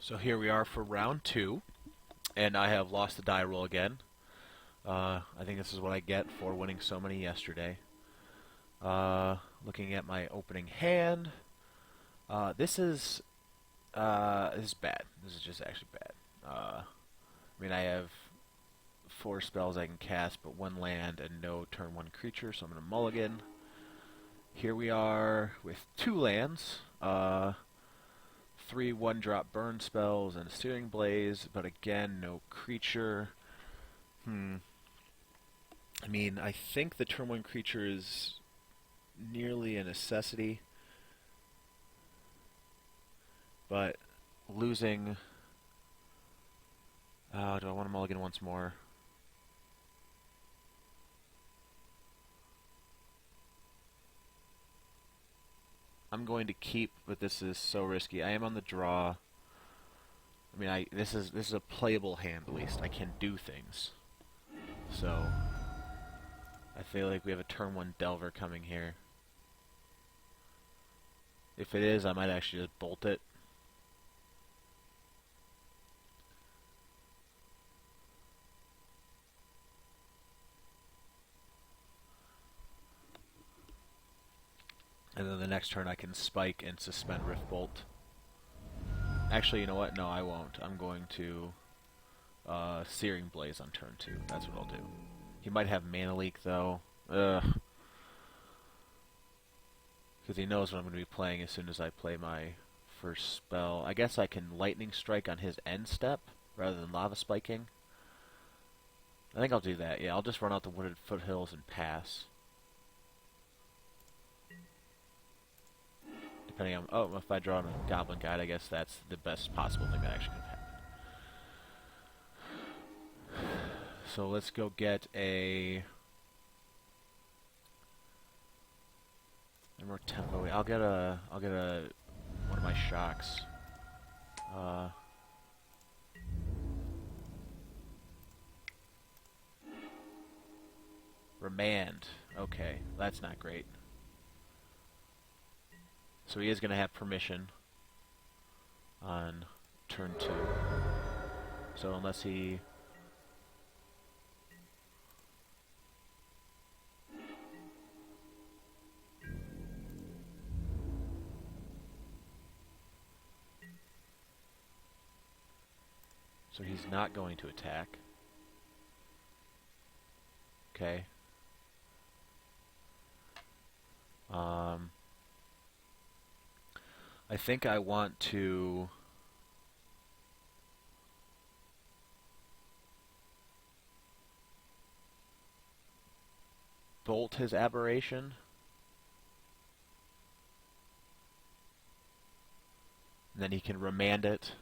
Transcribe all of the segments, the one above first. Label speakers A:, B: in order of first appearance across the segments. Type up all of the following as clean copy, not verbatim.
A: So here we are for round two, and I have lost the die roll again. I think this is what I get for winning so many yesterday. Looking at my opening hand, this is bad. This is just actually bad. I mean, I have 4 spells I can cast, but 1 land and no turn 1 creature, so I'm going to mulligan. Here we are with 2 lands. 3 1-drop burn spells and a Searing Blaze, but again, no creature. I mean, I think the turn 1 creature is nearly a necessity, but losing... do I want to mulligan once more? I'm going to keep, but this is so risky. I am on the draw. I mean, this is a playable hand at least. I can do things. So I feel like we have a turn 1 Delver coming here. If it is, I might actually just bolt it. And then the next turn I can spike and suspend Rift Bolt. Actually, you know what? No, I won't. I'm going to Searing Blaze on turn 2. That's what I'll do. He might have Mana Leak, though. Ugh. Because he knows what I'm going to be playing as soon as I play my first spell. I guess I can Lightning Strike on his end step, rather than Lava Spiking. I think I'll do that, yeah. I'll just run out the Wooded Foothills and pass. Depending on... Oh, if I draw a Goblin Guide, I guess that's the best possible thing that actually could happen. So let's go get a... more tempo. I'll get one of my shocks. Remand. Okay, that's not great. So he is going to have permission on turn 2. So unless he... So he's not going to attack. Okay. I think I want to... bolt his Aberration. And then he can remand it.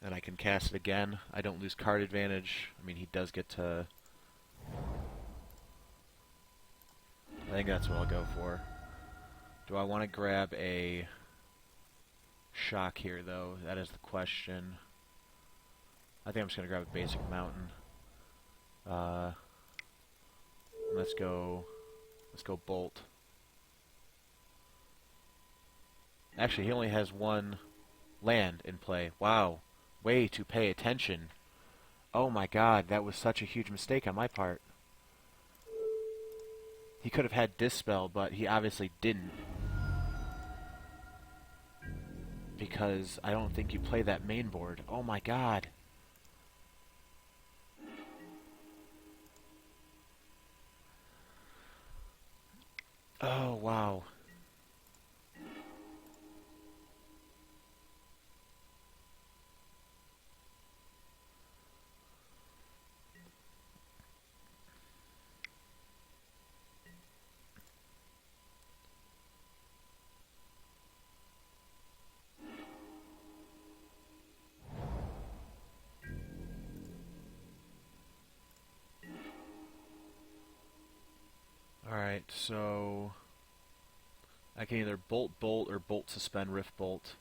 A: And I can cast it again. I don't lose card advantage. I mean, he does get to... I think that's what I'll go for. Do I want to grab a shock here, though? That is the question. I think I'm just going to grab a basic mountain. Let's go bolt. Actually, he only has 1 land in play. Wow. Way to pay attention. Oh my god, that was such a huge mistake on my part. He could have had Dispel, but he obviously didn't. Because I don't think you play that main board. Oh my god. Oh, wow. Alright, so... I can either bolt bolt or bolt suspend rift bolt.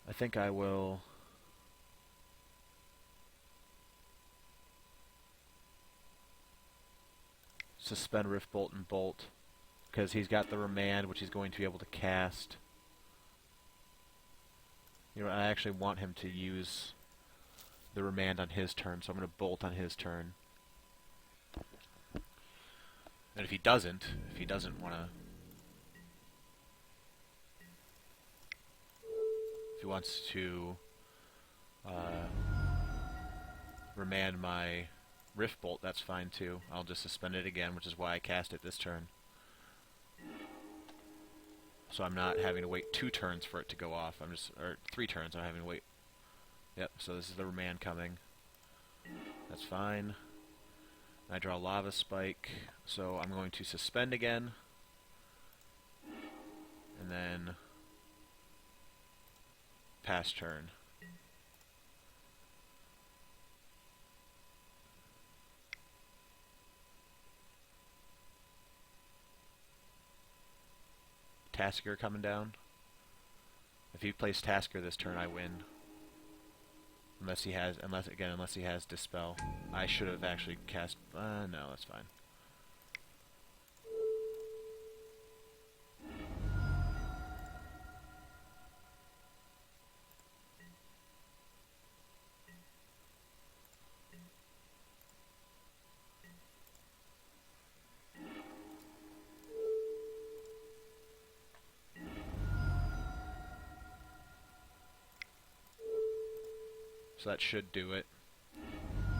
A: I think I will... suspend rift bolt and bolt. Because he's got the remand, which he's going to be able to cast. You know, I actually want him to use the remand on his turn, so I'm going to bolt on his turn. And if he doesn't want to... If he wants to remand my Rift Bolt, that's fine too. I'll just suspend it again, which is why I cast it this turn. So I'm not having to wait 2 turns for it to go off. Or 3 turns, I'm having to wait. Yep, so this is the remand coming. That's fine. I draw Lava Spike, so I'm going to suspend again. And then pass turn. Tasker coming down. If he plays Tasker this turn, I win. Unless he has Dispel. I should have actually cast... no, that's fine. So that should do it.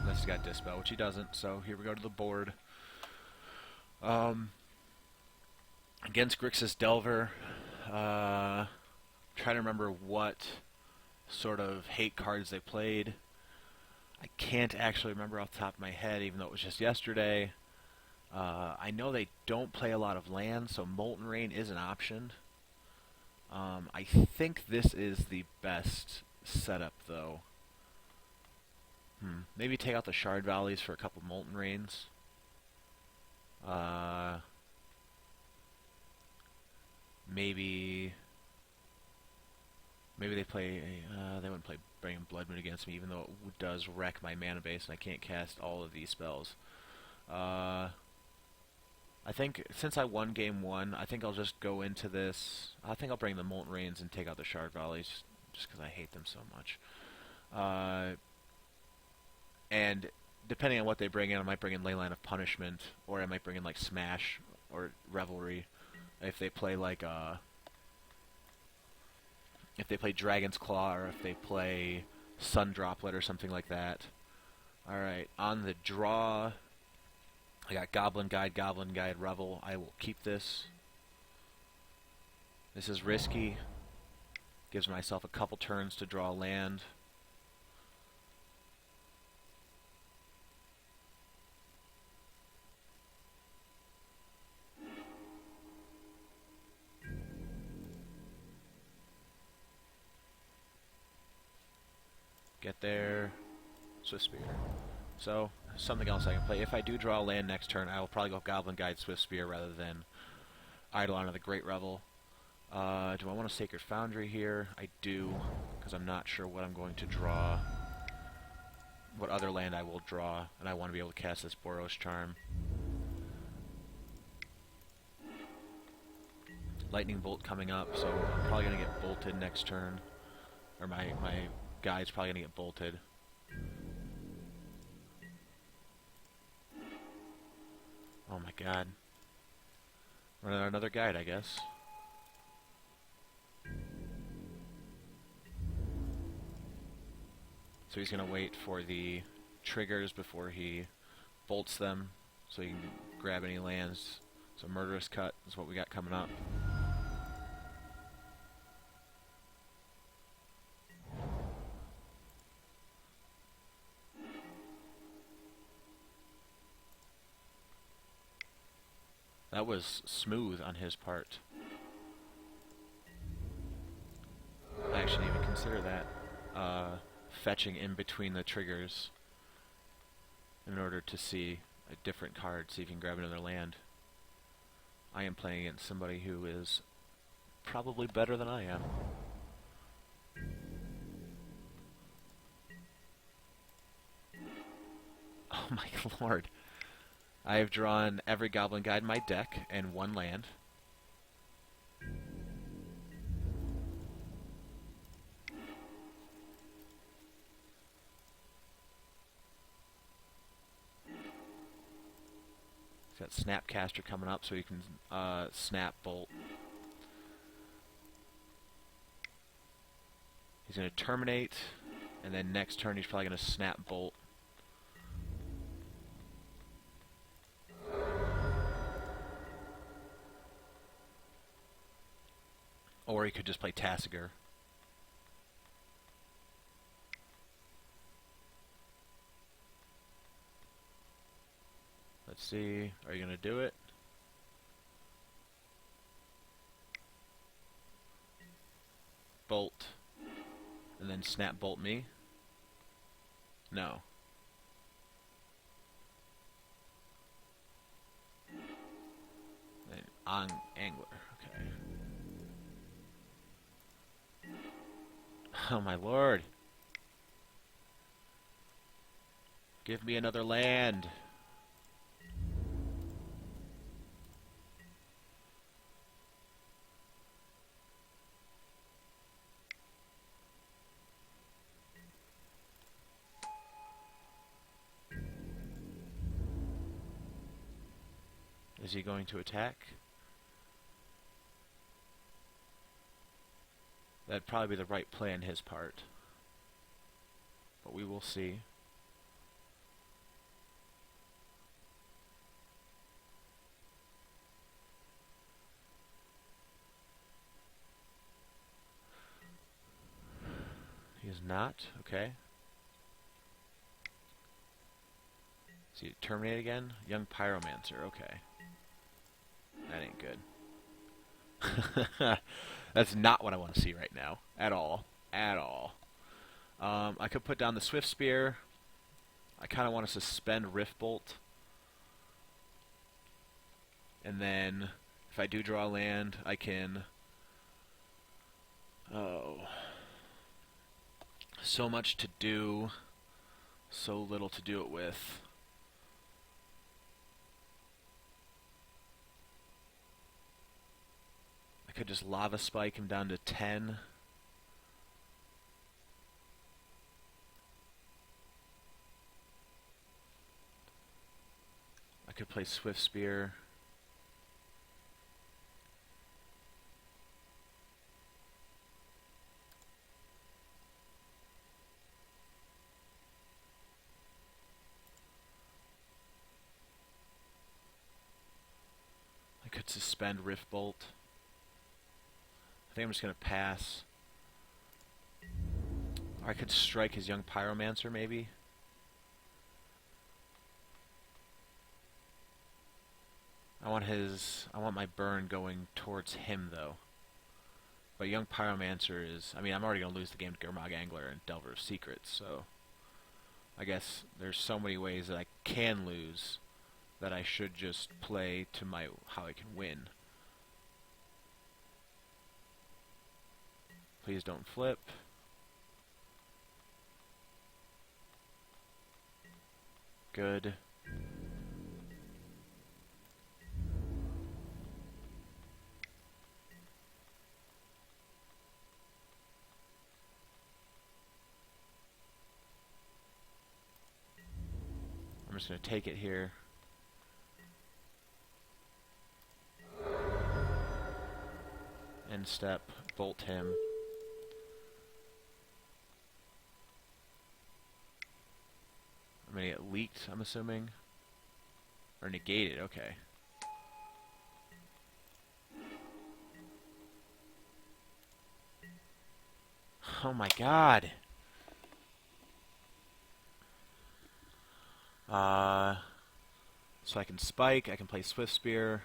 A: Unless he's got Dispel, which he doesn't. So here we go to the board. Against Grixis Delver. Trying to remember what sort of hate cards they played. I can't actually remember off the top of my head, even though it was just yesterday. I know they don't play a lot of lands, so Molten Rain is an option. I think this is the best setup, though. Maybe take out the Shard Valleys for a couple Molten Rains. Maybe they play... they wouldn't play Bring Blood Moon against me, even though it does wreck my mana base and I can't cast all of these spells. I think, since I won game 1, I think I'll just go into this... I think I'll bring the Molten Rains and take out the Shard Valleys, just because I hate them so much. And depending on what they bring in, I might bring in Leyline of Punishment, or I might bring in like Smash or Revelry. If they play like if they play Dragon's Claw, or if they play Sun Droplet or something like that. All right, on the draw, I got Goblin Guide, Revel. I will keep this. This is risky. Gives myself a couple turns to draw land. Get there. Swift Spear. So, something else I can play. If I do draw a land next turn, I will probably go Goblin Guide, Swift Spear, rather than Eidolon of the Great Revel. Do I want a Sacred Foundry here? I do, because I'm not sure what I'm going to draw. What other land I will draw, and I want to be able to cast this Boros Charm. Lightning Bolt coming up, so I'm probably going to get bolted next turn. Or my guy's probably going to get bolted. Oh my god. Run another guide, I guess. So he's going to wait for the triggers before he bolts them, so he can grab any lands. So Murderous Cut is what we got coming up. That was smooth on his part. I actually didn't even consider that. Fetching in between the triggers in order to see a different card, see if you can grab another land. I am playing against somebody who is probably better than I am. Oh my lord. I have drawn every Goblin Guide in my deck and one land. Snapcaster coming up, so you can snap bolt. He's going to terminate, and then next turn he's probably going to snap bolt. Or he could just play Tassiger. Let's see. Are you going to do it? Bolt. And then snap bolt me? No. And on angler. Okay. Oh my lord. Give me another land. Is he going to attack? That'd probably be the right play on his part. But we will see. He is not. Okay. Is he terminate again? Young Pyromancer. Okay. That ain't good. That's not what I want to see right now. At all. At all. I could put down the Swift Spear. I kind of want to suspend Rift Bolt. And then, if I do draw land, I can... Oh. So much to do. So little to do it with. I could just Lava Spike him down to 10. I could play Swift Spear. I could suspend Rift Bolt. I think I'm just going to pass. Or I could strike his Young Pyromancer, maybe. I want my burn going towards him, though. But Young Pyromancer is... I mean, I'm already going to lose the game to Gurmag Angler and Delver of Secrets, so... I guess there's so many ways that I can lose that I should just play to how I can win. Please don't flip. Good. I'm just going to take it here. End step, bolt him. I'm going to get leaked, I'm assuming. Or negated, okay. Oh my god! So I can spike, I can play Swift Spear.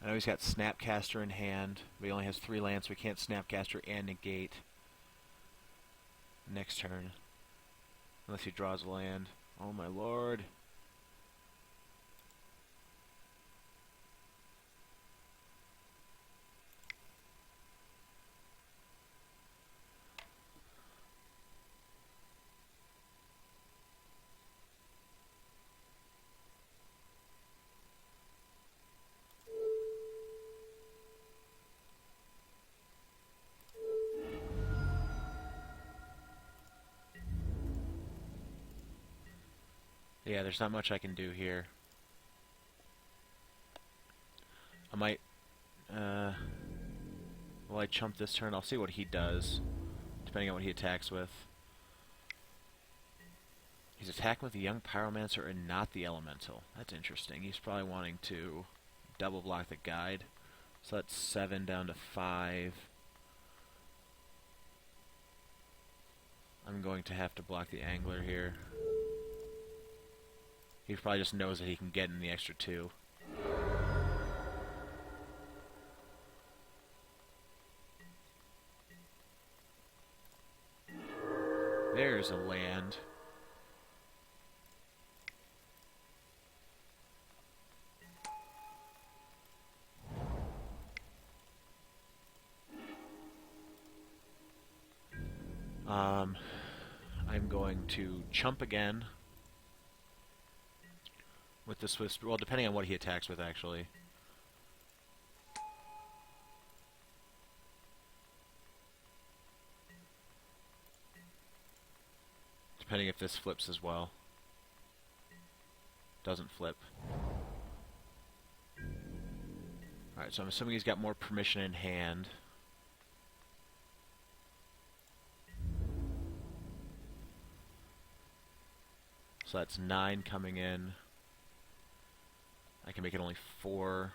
A: I know he's got Snapcaster in hand, but he only has 3 lands, so he can't Snapcaster and negate next turn. Unless he draws a land. Oh my lord. Yeah, there's not much I can do here. I might, will I chump this turn? I'll see what he does, depending on what he attacks with. He's attacking with the young pyromancer and not the elemental. That's interesting. He's probably wanting to double block the guide. So that's 7 down to 5. I'm going to have to block the angler here. He probably just knows that he can get in the extra 2. There's a land. I'm going to chump again with the Swift... Well, depending on what he attacks with, actually. Depending if this flips as well. Doesn't flip. Alright, so I'm assuming he's got more permission in hand. So that's 9 coming in. I can make it only 4.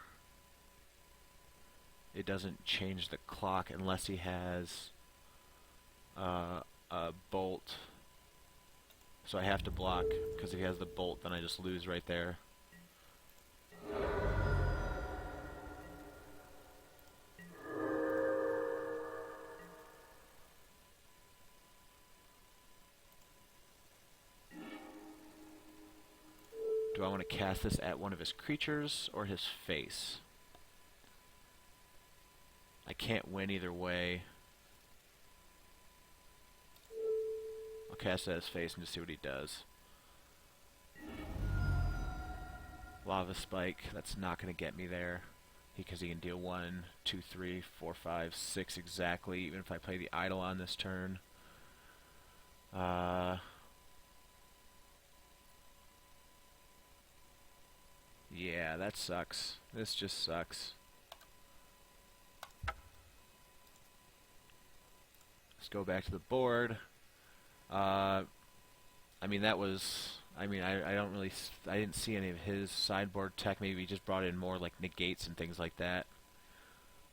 A: It doesn't change the clock unless he has a bolt. So I have to block, because if he has the bolt, then I just lose right there. Do I want to cast this at one of his creatures or his face? I can't win either way. I'll cast it at his face and just see what he does. Lava Spike, that's not going to get me there. Because he can deal 1, 2, 3, 4, 5, 6 exactly, even if I play the Eidolon this turn. Yeah, that sucks. This just sucks. Let's go back to the board. I mean, that was... I mean, I don't really... I didn't see any of his sideboard tech. Maybe he just brought in more, like, negates and things like that.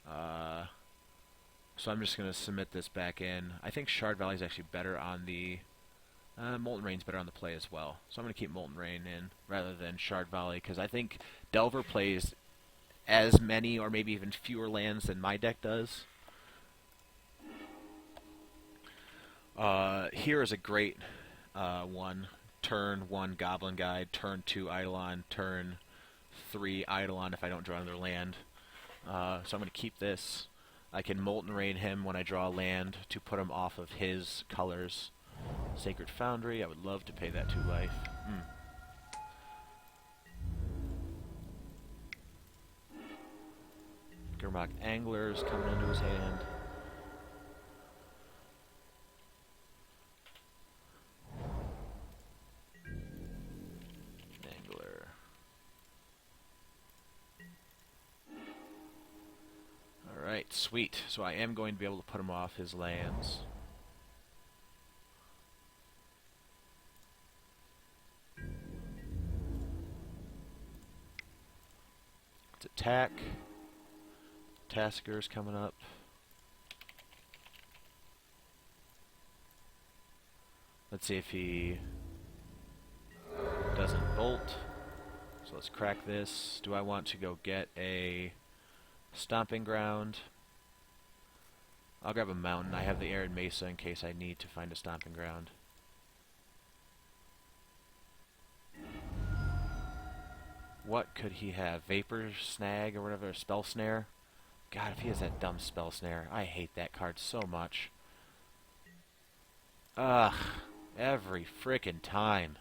A: So I'm just going to submit this back in. I think Shard Valley is actually better on the... Molten Rain's better on the play as well. So I'm going to keep Molten Rain in rather than Shard Valley, because I think Delver plays as many or maybe even fewer lands than my deck does. Here is a great one. Turn 1 Goblin Guide, turn 2 Eidolon, turn 3 Eidolon if I don't draw another land. So I'm going to keep this. I can Molten Rain him when I draw a land to put him off of his colors. Sacred Foundry, I would love to pay that 2 life. Gurmok Angler's coming into his hand. Angler. Alright, sweet. So I am going to be able to put him off his lands. Let's attack. Tasker's coming up. Let's see if he doesn't bolt. So let's crack this. Do I want to go get a Stomping Ground? I'll grab a mountain. I have the Arid Mesa in case I need to find a Stomping Ground. What could he have? Vapor Snag or whatever, Spell Snare? God, if he has that dumb Spell Snare, I hate that card so much. Ugh, every frickin' time.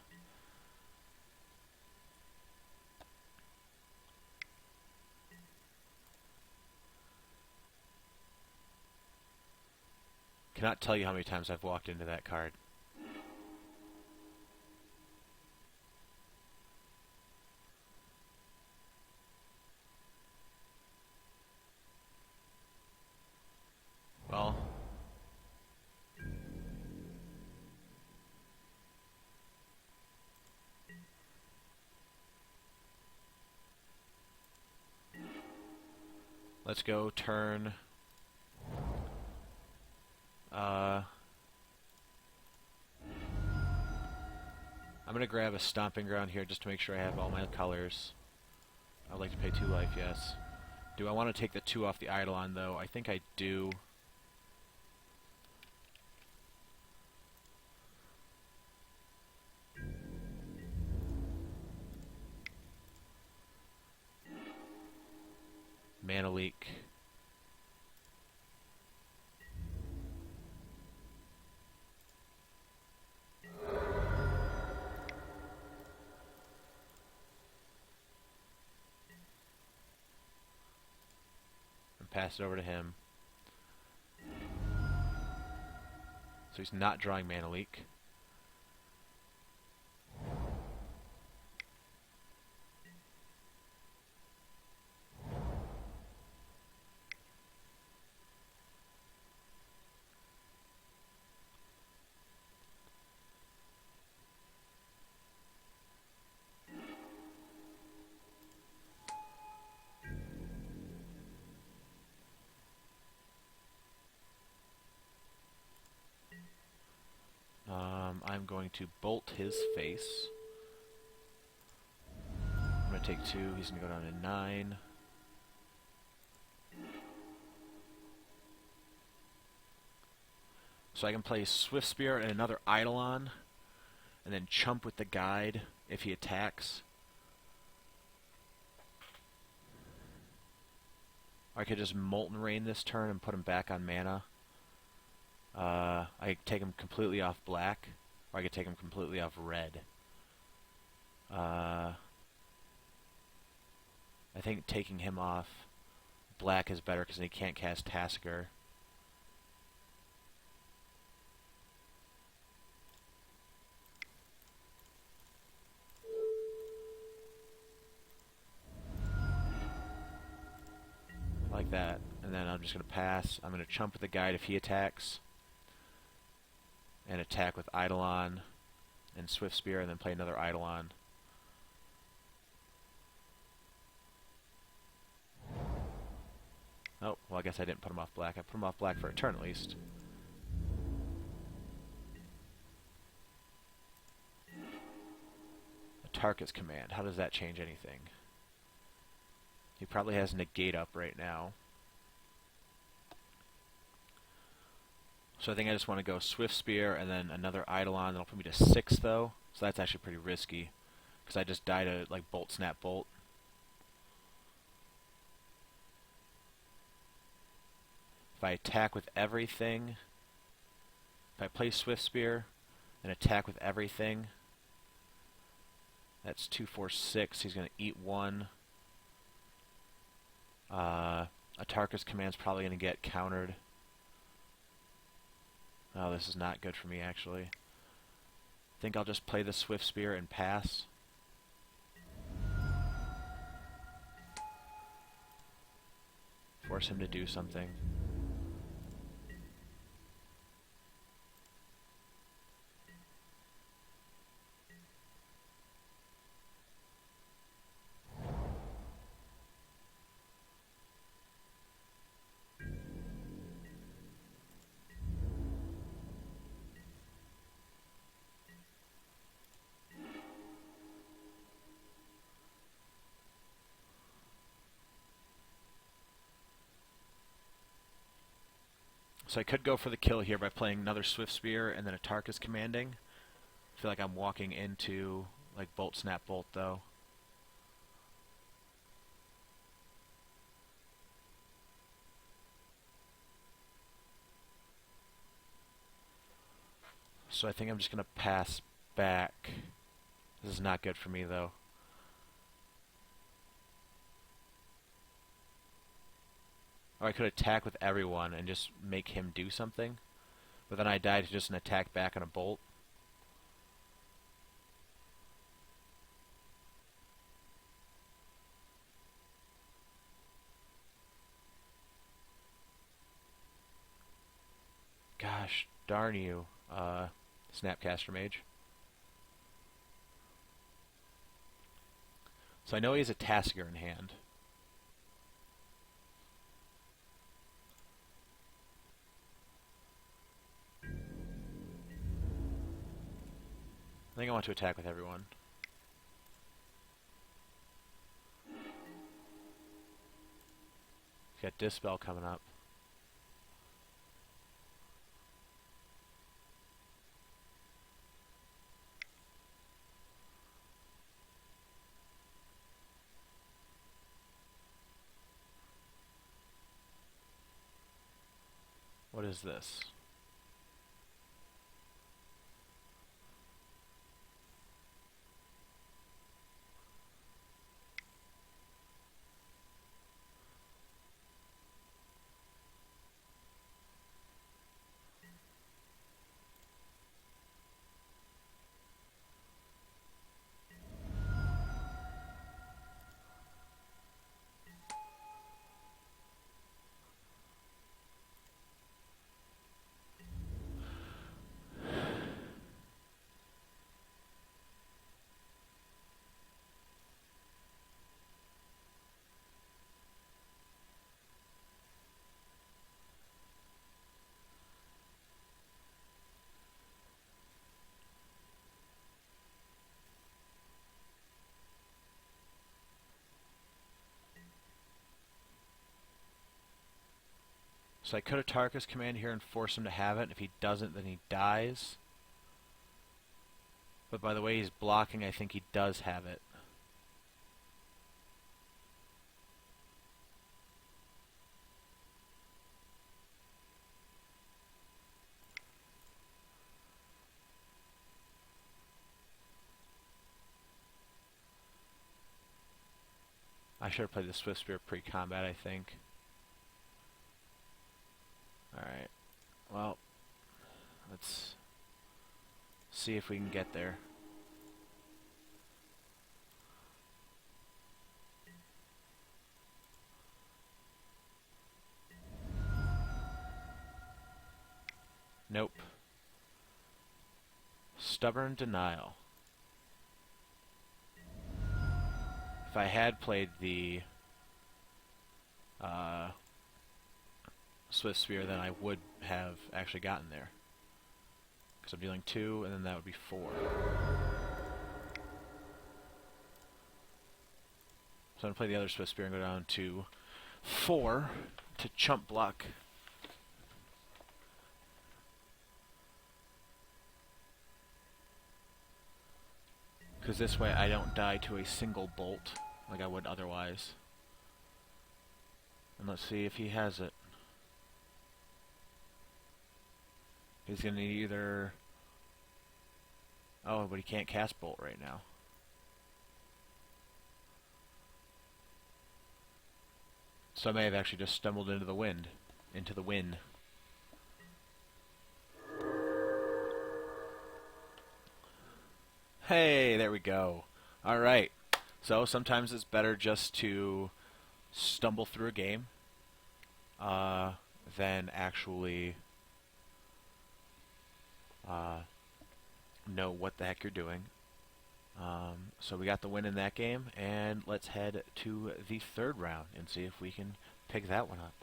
A: Cannot tell you how many times I've walked into that card. Let's go turn... I'm going to grab a Stomping Ground here just to make sure I have all my colors. I'd like to pay 2 life, yes. Do I want to take the 2 off the Eidolon, though? I think I do. Mana Leak. And pass it over to him. So he's not drawing Mana Leak. I'm going to bolt his face. I'm going to take 2. He's going to go down to 9. So I can play Swift Spear and another Eidolon, and then chump with the Guide if he attacks. Or I could just Molten Rain this turn and put him back on mana. I could take him completely off black, or I could take him completely off red. I think taking him off black is better because then he can't cast Tasker. Like that. And then I'm just going to pass. I'm going to chump with the Guide if he attacks. And attack with Eidolon and Swift Spear, and then play another Eidolon. Oh, well I guess I didn't put him off black. I put him off black for a turn at least. Atarka's Command. How does that change anything? He probably has Negate up right now. So I think I just want to go Swift Spear and then another Eidolon. That'll put me to 6 though. So that's actually pretty risky. Because I just die to like Bolt Snap Bolt. If I attack with everything, if I play Swift Spear and attack with everything, that's 2, 4, 6. He's going to eat 1. Atarka's Command's probably going to get countered. Oh, this is not good for me, actually. I think I'll just play the Swift Spear and pass. Force him to do something. So I could go for the kill here by playing another Swift Spear and then Atarka's Commanding. I feel like I'm walking into like Bolt Snap Bolt though. So I think I'm just going to pass back. This is not good for me though. Or I could attack with everyone and just make him do something. But then I die to just an attack back on a bolt. Gosh darn you, Snapcaster Mage. So I know he has a Tasker in hand. I think I want to attack with everyone. Got Dispel coming up. What is this? So I could attack his command here and force him to have it. And if he doesn't, then he dies. But by the way he's blocking, I think he does have it. I should have played the Swift Spear pre-combat, I think. Alright. Well, let's see if we can get there. Nope. Stubborn Denial. If I had played the Swift Spear, then I would have actually gotten there. Because I'm dealing 2, and then that would be 4. So I'm going to play the other Swift Spear and go down to 4 to chump block. Because this way I don't die to a single bolt like I would otherwise. And let's see if he has it. He's going to need either... Oh, but he can't cast Bolt right now. So I may have actually just stumbled into the wind. Into the wind. Hey, there we go. Alright. So sometimes it's better just to stumble through a game than actually know what the heck you're doing. So we got the win in that game, and let's head to the third round and see if we can pick that one up.